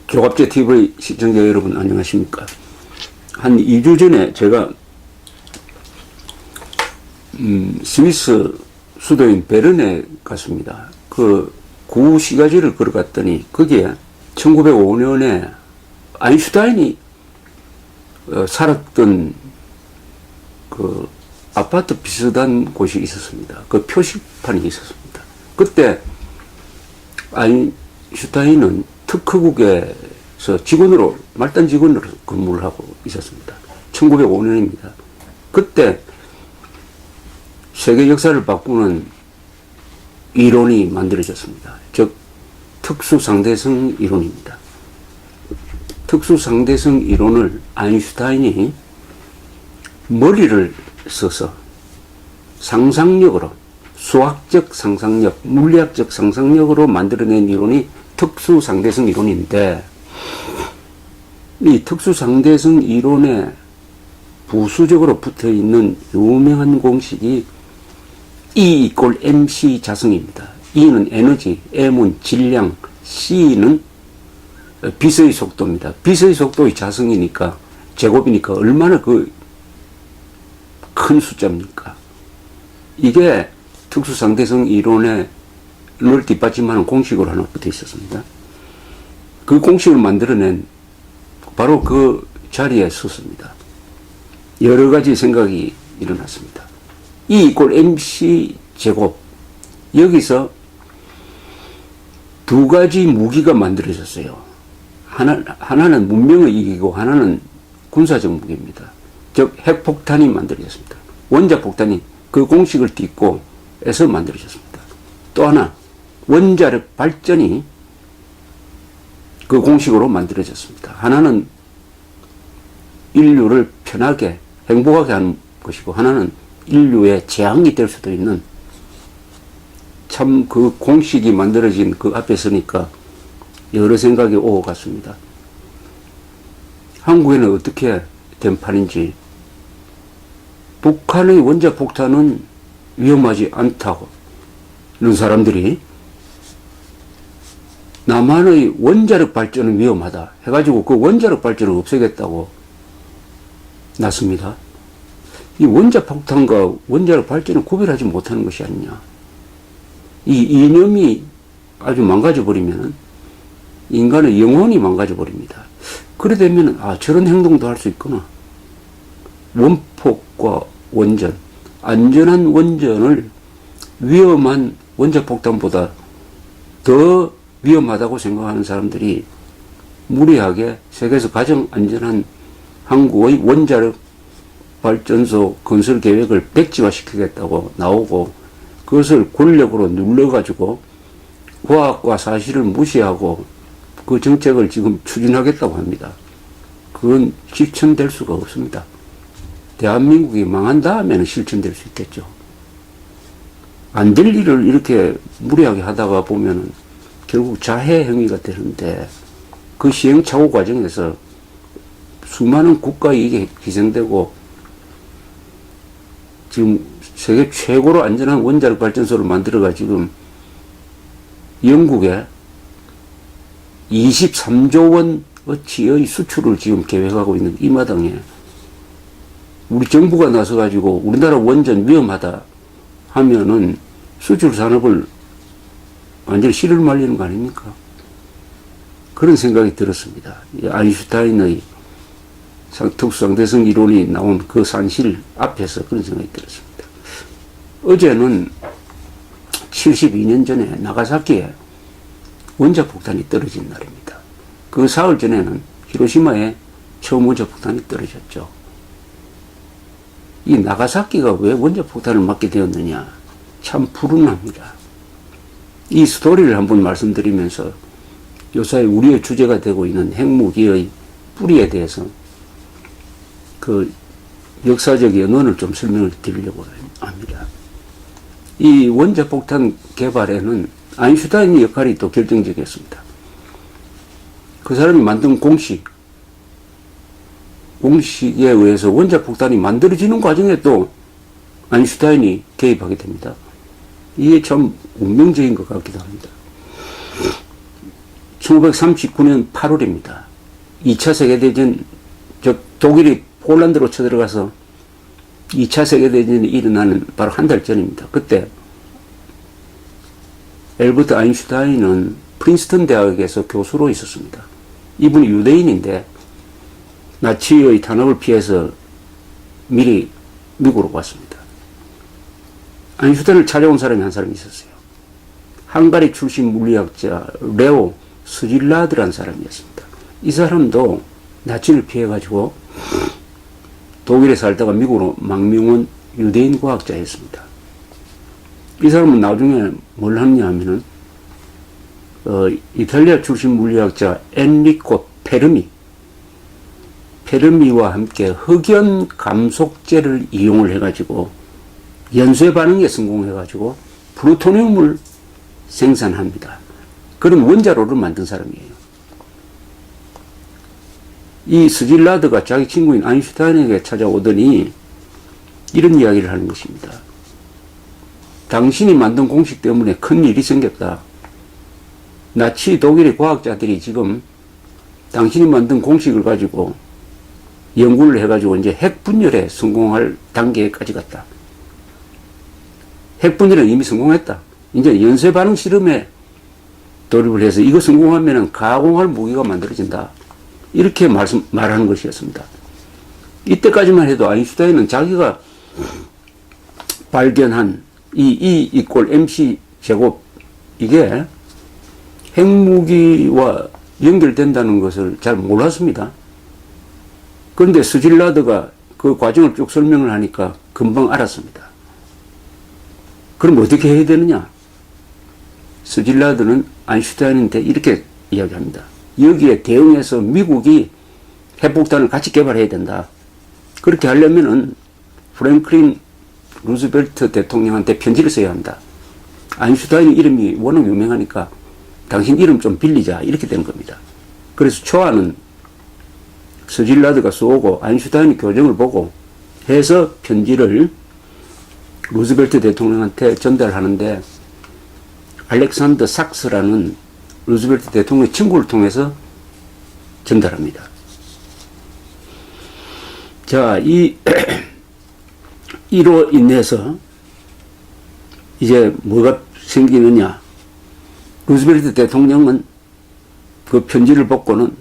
조갑제 TV 시청자 여러분 안녕하십니까. 한 2주 전에 제가 스위스 수도인 베른에 갔습니다. 그 구시가지를 걸어갔더니 거기에 1905년에 아인슈타인이 살았던 그 아파트 비슷한 곳이 있었습니다. 그 표시판이 있었습니다. 그때 아인슈타인은 특허국에서 직원으로, 말단 직원으로 근무를 하고 있었습니다. 1905년입니다. 그때 세계 역사를 바꾸는 이론이 만들어졌습니다. 즉, 특수상대성 이론입니다. 특수상대성 이론을 아인슈타인이 머리를 써서 상상력으로, 수학적 상상력, 물리학적 상상력으로 만들어낸 이론이 특수상대성 이론인데, 이 특수상대성 이론에 부수적으로 붙어 있는 유명한 공식이 E = mc 자성입니다. E는 에너지, M은 질량, C는 빛의 속도입니다. 빛의 속도의 자성이니까, 제곱이니까 얼마나 큰 숫자입니까? 이게 특수상대성 이론을 뒷받침하는 공식으로 하나 붙어 있었습니다. 그 공식을 만들어낸 바로 그 자리에 섰습니다. 여러 가지 생각이 일어났습니다. E = mc 제곱. 여기서 두 가지 무기가 만들어졌어요. 하나는 문명의 이기고 하나는 군사적 무기입니다. 즉 핵폭탄이 만들어졌습니다. 원자폭탄이 그 공식을 딛고 해서 만들어졌습니다. 또 하나 원자력 발전이 그 공식으로 만들어졌습니다. 하나는 인류를 편하게 행복하게 하는 것이고 하나는 인류의 재앙이 될 수도 있는, 참 그 공식이 만들어진 그 앞에 서니까 여러 생각이 오고 갔습니다. 한국에는 어떻게 된 판인지, 북한의 원자폭탄은 위험하지 않다고 이런 사람들이 남한의 원자력 발전은 위험하다 해가지고 그 원자력 발전을 없애겠다고 났습니다. 이 원자폭탄과 원자력 발전을 구별하지 못하는 것이 아니냐. 이 이념이 아주 망가져버리면 인간의 영혼이 망가져버립니다. 그래 되면 저런 행동도 할 수 있구나. 원폭과 원전, 안전한 원전을 위험한 원자폭탄보다 더 위험하다고 생각하는 사람들이 무리하게 세계에서 가장 안전한 한국의 원자력 발전소 건설 계획을 백지화시키겠다고 나오고, 그것을 권력으로 눌러가지고 과학과 사실을 무시하고 그 정책을 지금 추진하겠다고 합니다. 그건 실천될 수가 없습니다. 대한민국이 망한 다음에는 실천될 수 있겠죠. 안 될 일을 이렇게 무리하게 하다가 보면은 결국 자해 행위가 되는데, 그 시행착오 과정에서 수많은 국가 이익이 희생되고, 지금 세계 최고로 안전한 원자력 발전소를 만들어가 지금 영국에 23조 원어치의 수출을 지금 계획하고 있는 이 마당에 우리 정부가 나서가지고 우리나라 원전 위험하다 하면은 수출 산업을 완전히 씨를 말리는 거 아닙니까? 그런 생각이 들었습니다. 아인슈타인의 특수상대성 이론이 나온 그 산실 앞에서 그런 생각이 들었습니다. 어제는 72년 전에 나가사키에 원자폭탄이 떨어진 날입니다. 그 사흘 전에는 히로시마에 처음 원자폭탄이 떨어졌죠. 이 나가사키가 왜 원자폭탄을 맞게 되었느냐, 참 불운합니다. 이 스토리를 한번 말씀드리면서 요새 우리의 주제가 되고 있는 핵무기의 뿌리에 대해서 그 역사적 연원을 좀 설명을 드리려고 합니다. 이 원자폭탄 개발에는 아인슈타인의 역할이 또 결정적이었습니다. 그 사람이 만든 공식에 의해서 원자폭탄이 만들어지는 과정에 또 아인슈타인이 개입하게 됩니다. 이게 참 운명적인 것 같기도 합니다. 1939년 8월입니다. 2차 세계대전, 독일이 폴란드로 쳐들어가서 2차 세계대전이 일어나는 바로 한 달 전입니다. 그때 엘버트 아인슈타인은 프린스턴 대학에서 교수로 있었습니다. 이분이 유대인인데 나치의 탄압을 피해서 미리 미국으로 왔습니다. 아인슈타인을 찾아온 사람이 한 사람이 있었어요. 헝가리 출신 물리학자 레오 스질라드라는 사람이었습니다. 이 사람도 나치를 피해가지고 독일에 살다가 미국으로 망명한 유대인 과학자였습니다. 이 사람은 나중에 뭘 했냐 하면은, 이탈리아 출신 물리학자 엔리코 페르미와 함께 흑연 감속제를 이용을 해가지고 연쇄 반응에 성공해가지고 플루토늄을 생산합니다. 그런 원자로를 만든 사람이에요. 이 스질라드가 자기 친구인 아인슈타인에게 찾아오더니 이런 이야기를 하는 것입니다. 당신이 만든 공식 때문에 큰 일이 생겼다. 나치 독일의 과학자들이 지금 당신이 만든 공식을 가지고 연구를 해가지고 이제 핵 분열에 성공할 단계까지 갔다. 핵 분열은 이미 성공했다. 이제 연쇄 반응 실험에 돌입을 해서 이거 성공하면은 가공할 무기가 만들어진다. 이렇게 말하는 것이었습니다. 이때까지만 해도 아인슈타인은 자기가 발견한 E 이꼴 MC 제곱, 이게 핵무기와 연결된다는 것을 잘 몰랐습니다. 그런데 스질라드가 그 과정을 쭉 설명을 하니까 금방 알았습니다. 그럼 어떻게 해야 되느냐? 스질라드는 아인슈타인한테 이렇게 이야기합니다. 여기에 대응해서 미국이 핵폭탄을 같이 개발해야 된다. 그렇게 하려면은 프랭클린 루즈벨트 대통령한테 편지를 써야 한다. 아인슈타인 이름이 워낙 유명하니까 당신 이름 좀 빌리자. 이렇게 된 겁니다. 그래서 초안은 스질라드가 쏘고 아인슈타인이 교정을 보고 해서 편지를 루즈벨트 대통령한테 전달하는데 알렉산더 sak스라는 루즈벨트 대통령의 친구를 통해서 전달합니다. 자, 이로 인해서 이제 뭐가 생기느냐. 루즈벨트 대통령은 그 편지를 보고는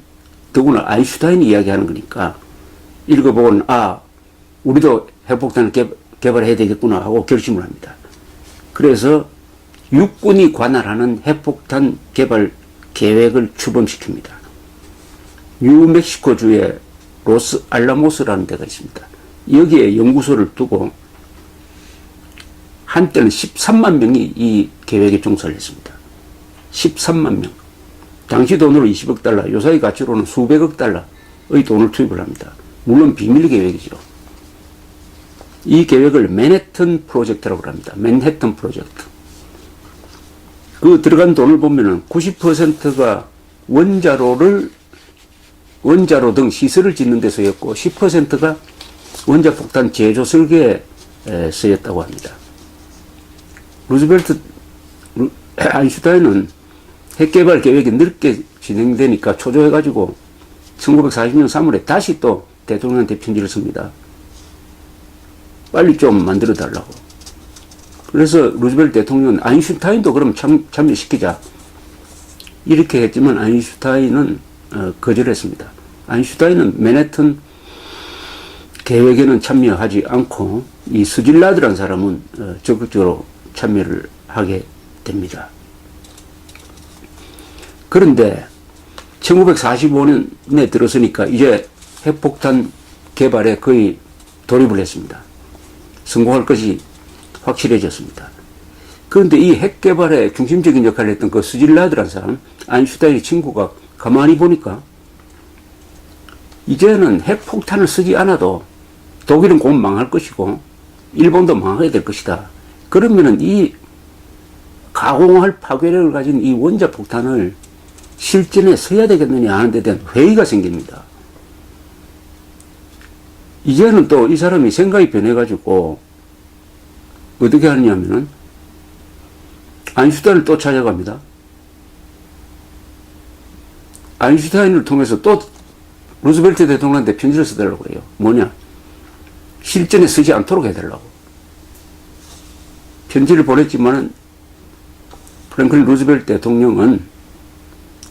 더구나 아인슈타인이 이야기하는 거니까 읽어보고는 우리도 핵폭탄을 개발해야 되겠구나 하고 결심을 합니다. 그래서 육군이 관할하는 핵폭탄 개발 계획을 추범시킵니다. 뉴멕시코주의 로스 알라모스라는 데가 있습니다. 여기에 연구소를 두고 한때는 13만 명이 이 계획에 종사를 했습니다. 13만 명. 당시 돈으로 20억 달러, 요사이 가치로는 수백억 달러의 돈을 투입을 합니다. 물론 비밀 계획이죠. 이 계획을 맨해튼 프로젝트라고 합니다. 맨해튼 프로젝트. 그 들어간 돈을 보면은 90%가 원자로 등 시설을 짓는 데 쓰였고 10%가 원자폭탄 제조 설계에 쓰였다고 합니다. 루즈벨트 아인슈타인은 핵개발 계획이 늦게 진행되니까 초조해가지고 1940년 3월에 다시 또 대통령한테 편지를 씁니다. 빨리 좀 만들어 달라고. 그래서 루즈벨트 대통령은 아인슈타인도 그럼 참여시키자. 이렇게 했지만 아인슈타인은 거절했습니다. 아인슈타인은 맨해튼 계획에는 참여하지 않고 이 스질라드라는 사람은 적극적으로 참여를 하게 됩니다. 그런데 1945년에 들어서니까 이제 핵폭탄 개발에 거의 돌입을 했습니다. 성공할 것이 확실해졌습니다. 그런데 이 핵 개발에 중심적인 역할을 했던 그 스질라드라는 사람, 아인슈타인의 친구가 가만히 보니까 이제는 핵폭탄을 쓰지 않아도 독일은 곧 망할 것이고 일본도 망하게 될 것이다. 그러면은 이 가공할 파괴력을 가진 이 원자폭탄을 실전에 써야 되겠느냐 하는 데 대한 회의가 생깁니다. 이제는 또 이 사람이 생각이 변해가지고 어떻게 하느냐면은 아인슈타인을 또 찾아갑니다. 아인슈타인을 통해서 또 루즈벨트 대통령한테 편지를 써달라고 그래요. 뭐냐? 실전에 쓰지 않도록 해달라고. 편지를 보냈지만은 프랭클린 루즈벨트 대통령은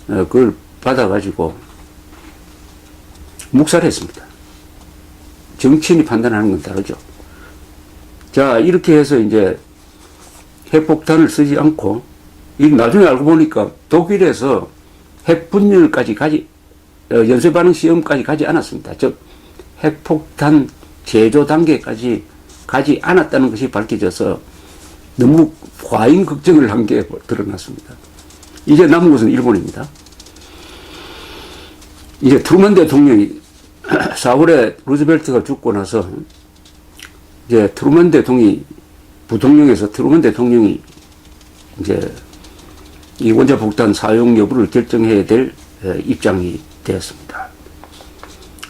그걸 받아가지고 묵살했습니다. 정치인이 판단하는 건 다르죠. 자, 이렇게 해서 이제 핵폭탄을 쓰지 않고, 이 나중에 알고 보니까 독일에서 핵분열까지 연쇄반응 시험까지 가지 않았습니다. 즉, 핵폭탄 제조 단계까지 가지 않았다는 것이 밝혀져서 너무 과잉 걱정을 한 게 드러났습니다. 이제 남은 것은 일본입니다. 이제 트루먼 대통령이 4월에 루즈벨트가 죽고 나서 이제 트루먼 대통령이 부통령에서 트루먼 대통령이 이제 이 원자폭탄 사용 여부를 결정해야 될 입장이 되었습니다.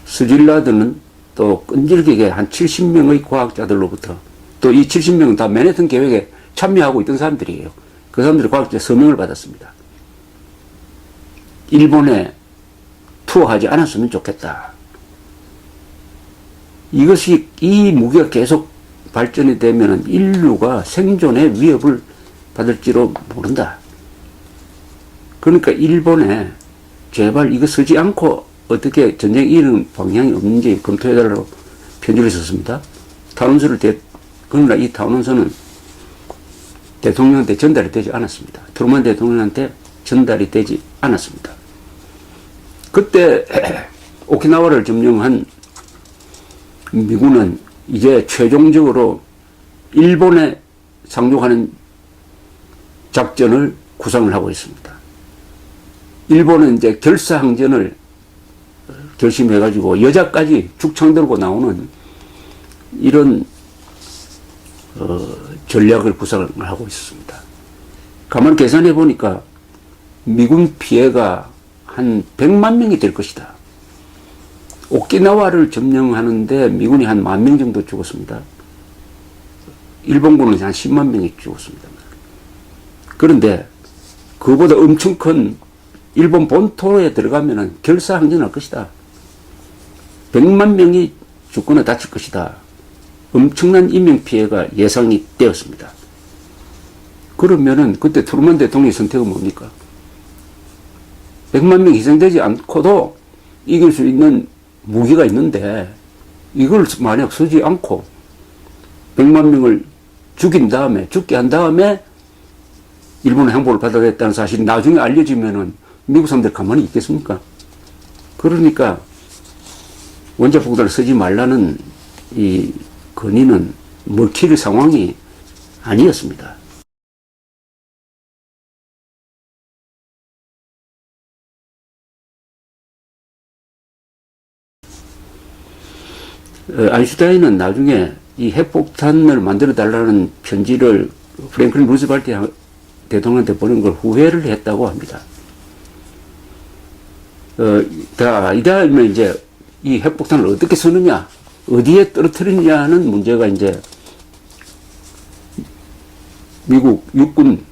스질라드는 또 끈질기게 한 70명의 과학자들로부터 또 이 70명은 다 맨해튼 계획에 참여하고 있던 사람들이에요. 그 사람들이 과학자 서명을 받았습니다. 일본에 투어하지 않았으면 좋겠다. 이 무기가 계속 발전이 되면 인류가 생존의 위협을 받을지로 모른다. 그러니까 일본에 제발 이거 쓰지 않고 어떻게 전쟁이 이르는 방향이 없는지 검토해달라고 편지를 썼습니다. 그러나 이 탄원서는 대통령한테 전달이 되지 않았습니다. 트루먼 대통령한테 전달이 되지 않았습니다. 그때 오키나와를 점령한 미군은 이제 최종적으로 일본에 상륙하는 작전을 구상을 하고 있습니다. 일본은 이제 결사항전을 결심해가지고 여자까지 죽창 들고 나오는 이런 전략을 구상을 하고 있었습니다. 가만 계산해 보니까 미군 피해가 한 100만 명이 될 것이다. 오키나와를 점령하는데 미군이 한 10,000명 정도 죽었습니다. 일본군은 한 10만 명이 죽었습니다. 그런데 그보다 엄청 큰 일본 본토에 들어가면 결사항전할 것이다. 100만 명이 죽거나 다칠 것이다. 엄청난 인명피해가 예상이 되었습니다. 그러면은 그때 트루먼 대통령의 선택은 뭡니까? 100만 명 희생되지 않고도 이길 수 있는 무기가 있는데 이걸 만약 쓰지 않고 100만 명을 죽게 한 다음에 일본의 항복을 받아들였다는 사실이 나중에 알려지면은 미국 사람들 가만히 있겠습니까? 그러니까 원자폭탄을 쓰지 말라는 이 건의는 먹힐 상황이 아니었습니다. 아인슈타인은 나중에 이 핵폭탄을 만들어 달라는 편지를 프랭클린 루즈벨트 대통령한테 보낸 걸 후회를 했다고 합니다. 이다음에 이제 이 핵폭탄을 어떻게 쓰느냐, 어디에 떨어뜨리느냐는 문제가 이제 미국 육군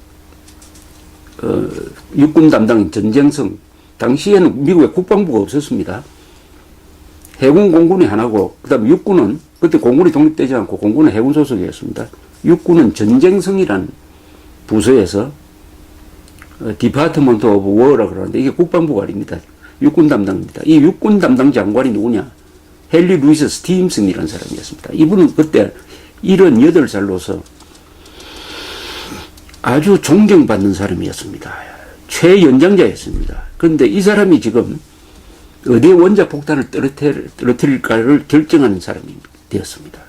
담당 전쟁성, 당시에는 미국에 국방부가 없었습니다. 해군 공군이 하나고, 그 다음에 육군은, 그때 공군이 독립되지 않고 공군은 해군 소속이었습니다. 육군은 전쟁성이란 부서에서, 디파트먼트 오브 워라 그러는데, 이게 국방부가 아닙니다. 육군 담당입니다. 이 육군 담당 장관이 누구냐? 헨리 루이스 스팀슨이라는 사람이었습니다. 이분은 그때 78살로서 아주 존경받는 사람이었습니다. 최연장자였습니다. 그런데 이 사람이 지금 어디에 원자폭탄을 떨어뜨릴까를 결정하는 사람이 되었습니다.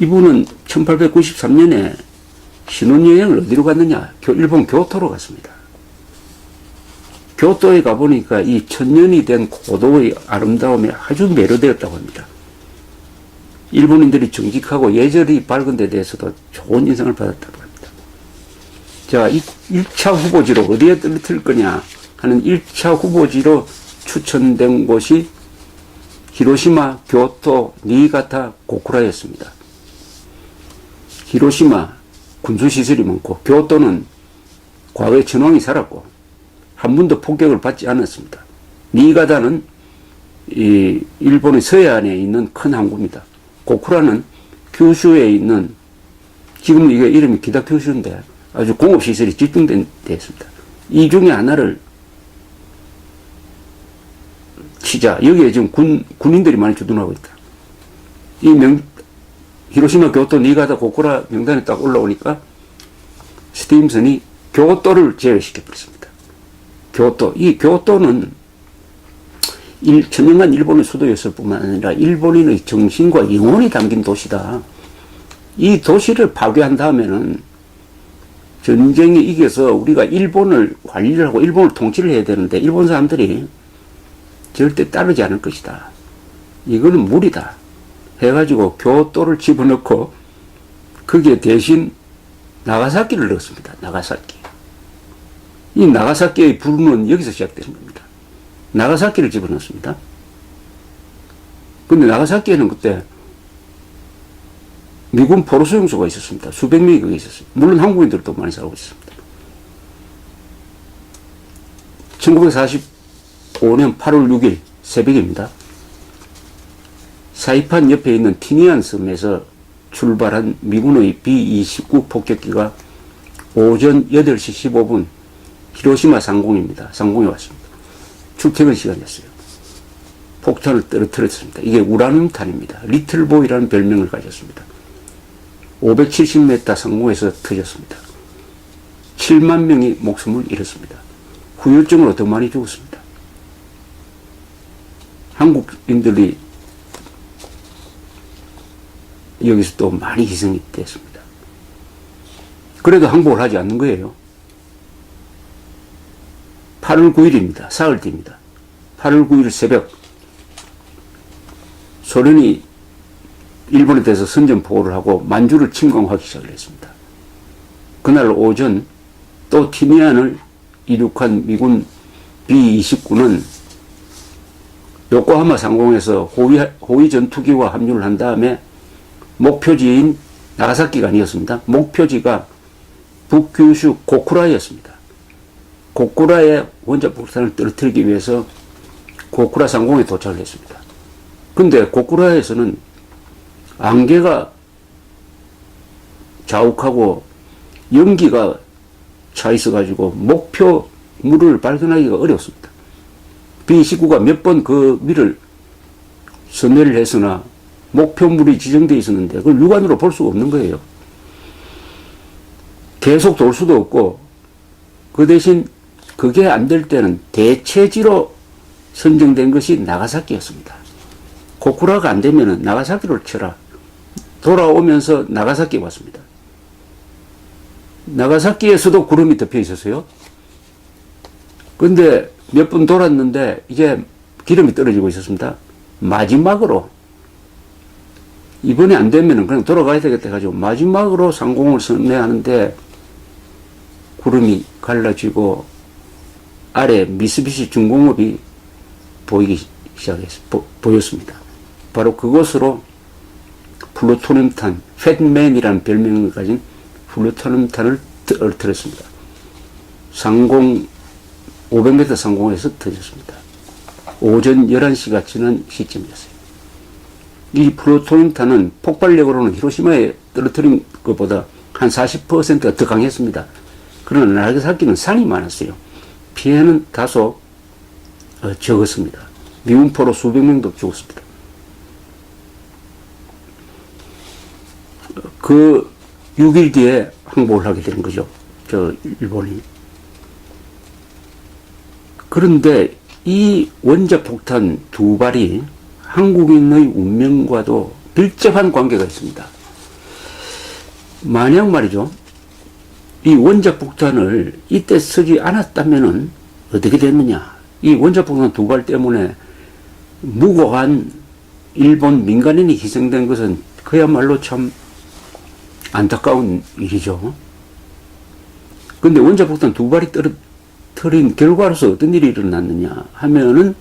이분은 1893년에 신혼여행을 어디로 갔느냐? 일본 교토로 갔습니다. 교토에 가보니까 이 천년이 된 고도의 아름다움에 아주 매료되었다고 합니다. 일본인들이 정직하고 예절이 밝은 데 대해서도 좋은 인상을 받았다고 합니다. 자, 1차 후보지로 어디에 떨어뜨릴 거냐 하는 1차 후보지로 추천된 곳이 히로시마, 교토, 니이가타, 고쿠라였습니다. 히로시마 군수시설이 많고, 교토는 과거에 천황이 살았고 한 번도 폭격을 받지 않았습니다. 니가다는 이 일본의 서해안에 있는 큰 항구입니다. 고쿠라는 규슈에 있는, 지금 이게 이름이 기타 규슈인데 아주 공업시설이 집중된 데 있습니다. 이 중에 하나를 치자. 여기에 지금 군인들이 많이 주둔하고 있다. 히로시마, 교토, 니가다, 고쿠라 명단에 딱 올라오니까 스티븐슨이 교토를 제외시켜버렸습니다. 교토. 이 교토는 천년간 일본의 수도였을 뿐만 아니라 일본인의 정신과 영혼이 담긴 도시다. 이 도시를 파괴한 다음에는 전쟁에 이겨서 우리가 일본을 관리를 하고 일본을 통치를 해야 되는데 일본 사람들이 절대 따르지 않을 것이다. 이거는 무리다. 해가지고 교토를 집어넣고 거기에 대신 나가사키를 넣었습니다. 나가사키. 이 나가사키의 불운은 여기서 시작되는 겁니다. 나가사키를 집어넣습니다. 근데 나가사키에는 그때 미군 포로 수용소가 있었습니다. 수백 명이 거기 있었어요. 물론 한국인들도 많이 살고 있었습니다. 1945년 8월 6일 새벽입니다. 사이판 옆에 있는 티니안 섬에서 출발한 미군의 B-29 폭격기가 오전 8시 15분 히로시마 상공입니다. 상공에 왔습니다. 출퇴근 시간이었어요. 폭탄을 떨어뜨렸습니다. 이게 우라늄탄입니다. 리틀보이라는 별명을 가졌습니다. 570m 상공에서 터졌습니다. 7만 명이 목숨을 잃었습니다. 후유증으로 더 많이 죽었습니다. 한국인들이 여기서 또 많이 희생이 됐습니다. 그래도 항복을 하지 않는 거예요. 8월 9일입니다. 사흘 뒤입니다. 8월 9일 새벽 소련이 일본에 대해서 선전포고를 하고 만주를 침공하기 시작을 했습니다. 그날 오전 또 티니안을 이륙한 미군 B-29는 요코하마 상공에서 호위 전투기와 합류를 한 다음에 목표지인 나가사키가 아니었습니다. 목표지가 북규슈 고쿠라였습니다. 고쿠라의 원자폭탄을 떨어뜨리기 위해서 고쿠라 상공에 도착을 했습니다. 근데 고쿠라에서는 안개가 자욱하고 연기가 차 있어가지고 목표물을 발견하기가 어렵습니다. B-29가 몇 번 그 위를 선회를 했으나 목표물이 지정되어 있었는데 그걸 육안으로 볼 수가 없는 거예요. 계속 돌 수도 없고 그 대신 그게 안 될 때는 대체지로 선정된 것이 나가사키였습니다. 고쿠라가 안 되면은 나가사키를 쳐라. 돌아오면서 나가사키에 왔습니다. 나가사키에서도 구름이 덮여 있었어요. 근데 몇 분 돌았는데 이제 기름이 떨어지고 있었습니다. 마지막으로 이번에 안 되면은 그냥 돌아가야 되겠다 해가지고 마지막으로 상공을 선회하는데 구름이 갈라지고 아래 미쓰비시 중공업이 보이기 보였습니다. 바로 그것으로 플루토늄탄, 팻맨이라는 별명을 가진 플루토늄탄을 떨어뜨렸습니다. 상공 500m 상공에서 터졌습니다. 오전 11시가 지난 시점이었어요. 이 플루토늄탄은 폭발력으로는 히로시마에 떨어뜨린 것보다 한 40%가 더 강했습니다. 그러나 나가사키는 산이 많았어요. 피해는 다소 적었습니다. 미군포로 수백 명도 죽었습니다. 그 6일 뒤에 항복을 하게 되는 거죠. 일본이. 그런데 이 원자폭탄 두 발이 한국인의 운명과도 밀접한 관계가 있습니다. 만약 말이죠. 이 원자폭탄을 이때 쓰지 않았다면은 어떻게 됐느냐. 이 원자폭탄 두 발 때문에 무고한 일본 민간인이 희생된 것은 그야말로 참 안타까운 일이죠. 근데 원자폭탄 두 발이 떨어뜨린 결과로서 어떤 일이 일어났느냐 하면은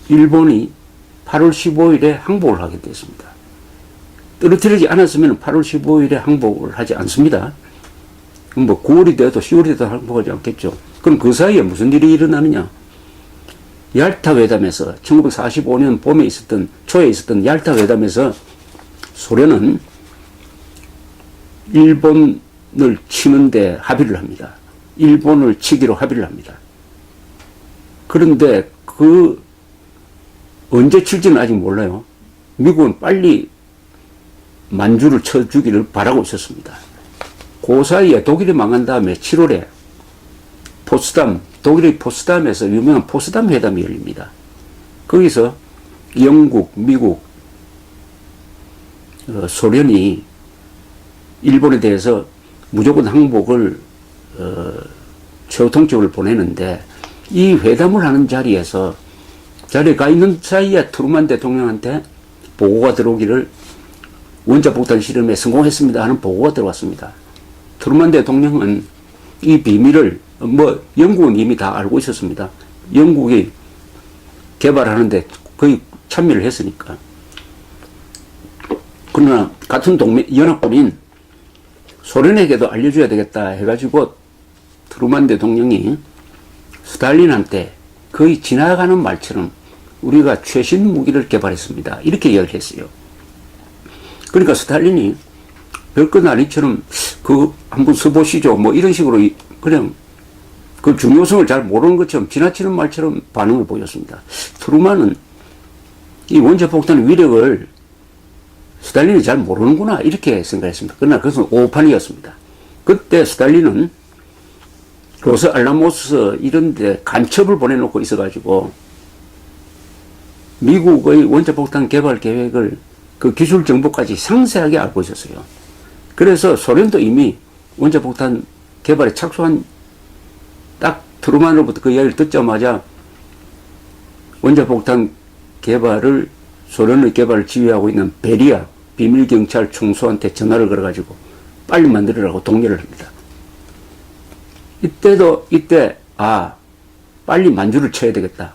일본이 8월 15일에 항복을 하게 됐습니다. 떨어뜨리지 않았으면 8월 15일에 항복을 하지 않습니다. 뭐 9월이 돼도 10월이 돼도 항복하지 않겠죠. 그럼 그 사이에 무슨 일이 일어나느냐? 얄타 회담에서 1945년 봄에 초에 있었던 얄타 회담에서 소련은 일본을 치는데 합의를 합니다. 일본을 치기로 합의를 합니다. 그런데 언제 칠지는 아직 몰라요. 미국은 빨리 만주를 쳐주기를 바라고 있었습니다. 그 사이에 독일이 망한 다음에 7월에 독일의 포츠담에서 유명한 포츠담 회담이 열립니다. 거기서 영국, 미국, 소련이 일본에 대해서 무조건 항복을 최후 통첩을 보내는데, 이 회담을 하는 자리에 가 있는 사이에 트루만 대통령한테 보고가 들어오기를 원자폭탄 실험에 성공했습니다 하는 보고가 들어왔습니다. 트루만 대통령은 이 비밀을 영국은 이미 다 알고 있었습니다. 영국이 개발하는데 거의 참여를 했으니까. 그러나 같은 연합군인 소련에게도 알려줘야 되겠다 해가지고 트루만 대통령이 스탈린한테 거의 지나가는 말처럼 우리가 최신 무기를 개발했습니다, 이렇게 이야기를 했어요. 그러니까 스탈린이 별것 아니처럼 한번 써보시죠 이런 식으로 그냥 그 중요성을 잘 모르는 것처럼 지나치는 말처럼 반응을 보였습니다. 트루만은 이 원자폭탄의 위력을 스탈린이 잘 모르는구나 이렇게 생각했습니다. 그러나 그것은 오판이었습니다. 그때 스탈린은 로스 알라모스 이런 데 간첩을 보내놓고 있어가지고 미국의 원자폭탄 개발 계획을 그 기술 정보까지 상세하게 알고 있었어요. 그래서 소련도 이미 원자폭탄 개발에 착수한 딱 트루만으로부터 그 이야기를 듣자마자 원자폭탄 개발을 소련의 개발을 지휘하고 있는 베리아 비밀경찰 총수한테 전화를 걸어가지고 빨리 만들으라고 독려를 합니다. 이때 빨리 만주를 쳐야 되겠다.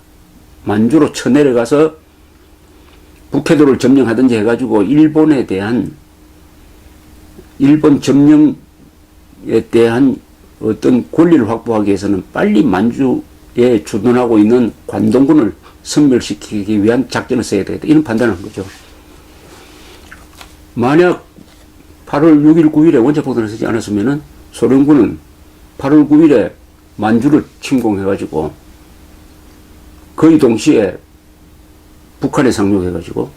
만주로 쳐내려가서 북해도를 점령하든지 해가지고 일본 점령에 대한 어떤 권리를 확보하기 위해서는 빨리 만주에 주둔하고 있는 관동군을 섬멸시키기 위한 작전을 써야 되겠다, 이런 판단을 한 거죠. 만약 8월 6일, 9일에 원자폭탄을 쓰지 않았으면은 소련군은 8월 9일에 만주를 침공해가지고 거의 동시에 북한에 상륙해가지고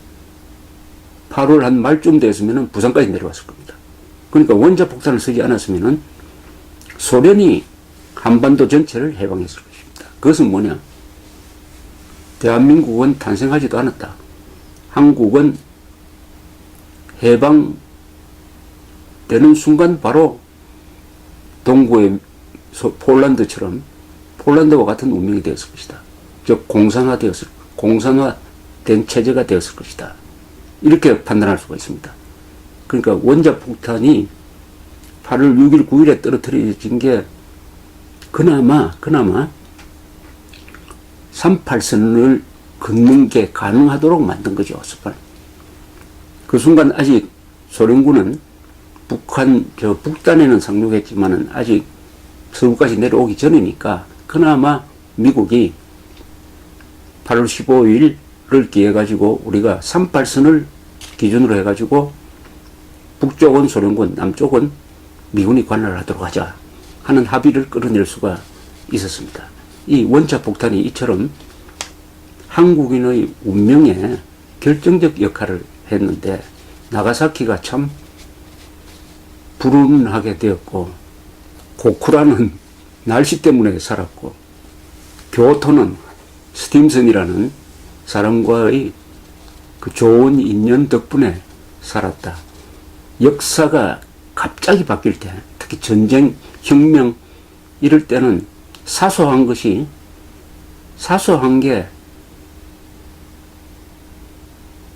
8월 한 말쯤 됐으면은 부산까지 내려왔을 겁니다. 그러니까 원자폭탄을 쓰지 않았으면은 소련이 한반도 전체를 해방했을 것입니다. 그것은 뭐냐? 대한민국은 탄생하지도 않았다. 한국은 해방되는 순간 바로 동구의 폴란드처럼 폴란드와 같은 운명이 되었을 것이다. 즉 공산화된 체제가 되었을 것이다. 이렇게 판단할 수가 있습니다. 그러니까 원자폭탄이 8월 6일, 9일에 떨어뜨려진 게 그나마 38선을 긋는 게 가능하도록 만든 거죠. 그 순간 아직 소련군은 북단에는 상륙했지만은 아직 서울까지 내려오기 전이니까 그나마 미국이 8월 15일을 기해 가지고 우리가 38선을 기준으로 해가지고 북쪽은 소련군, 남쪽은 미군이 관할을 하도록 하자 하는 합의를 끌어낼 수가 있었습니다. 이 원자폭탄이 이처럼 한국인의 운명에 결정적 역할을 했는데, 나가사키가 참 불운하게 되었고, 고쿠라는 날씨 때문에 살았고, 교토는 스팀슨이라는 사람과의 그 좋은 인연 덕분에 살았다. 역사가 갑자기 바뀔 때, 특히 전쟁, 혁명 이럴 때는 사소한 게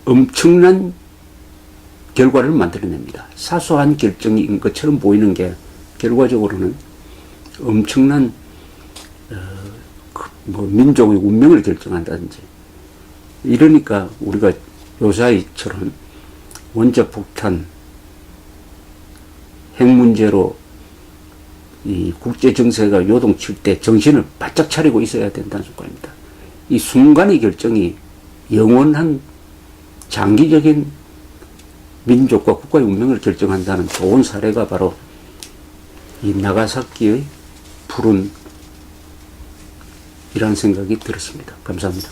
엄청난 결과를 만들어냅니다. 사소한 결정인 것처럼 보이는 게 결과적으로는 엄청난 민족의 운명을 결정한다든지. 이러니까 우리가 요사이처럼 원자폭탄 핵 문제로 이 국제 정세가 요동칠 때 정신을 바짝 차리고 있어야 된다는 순간입니다. 이 순간의 결정이 영원한 장기적인 민족과 국가의 운명을 결정한다는 좋은 사례가 바로 이 나가사키의 불운이라는 생각이 들었습니다. 감사합니다.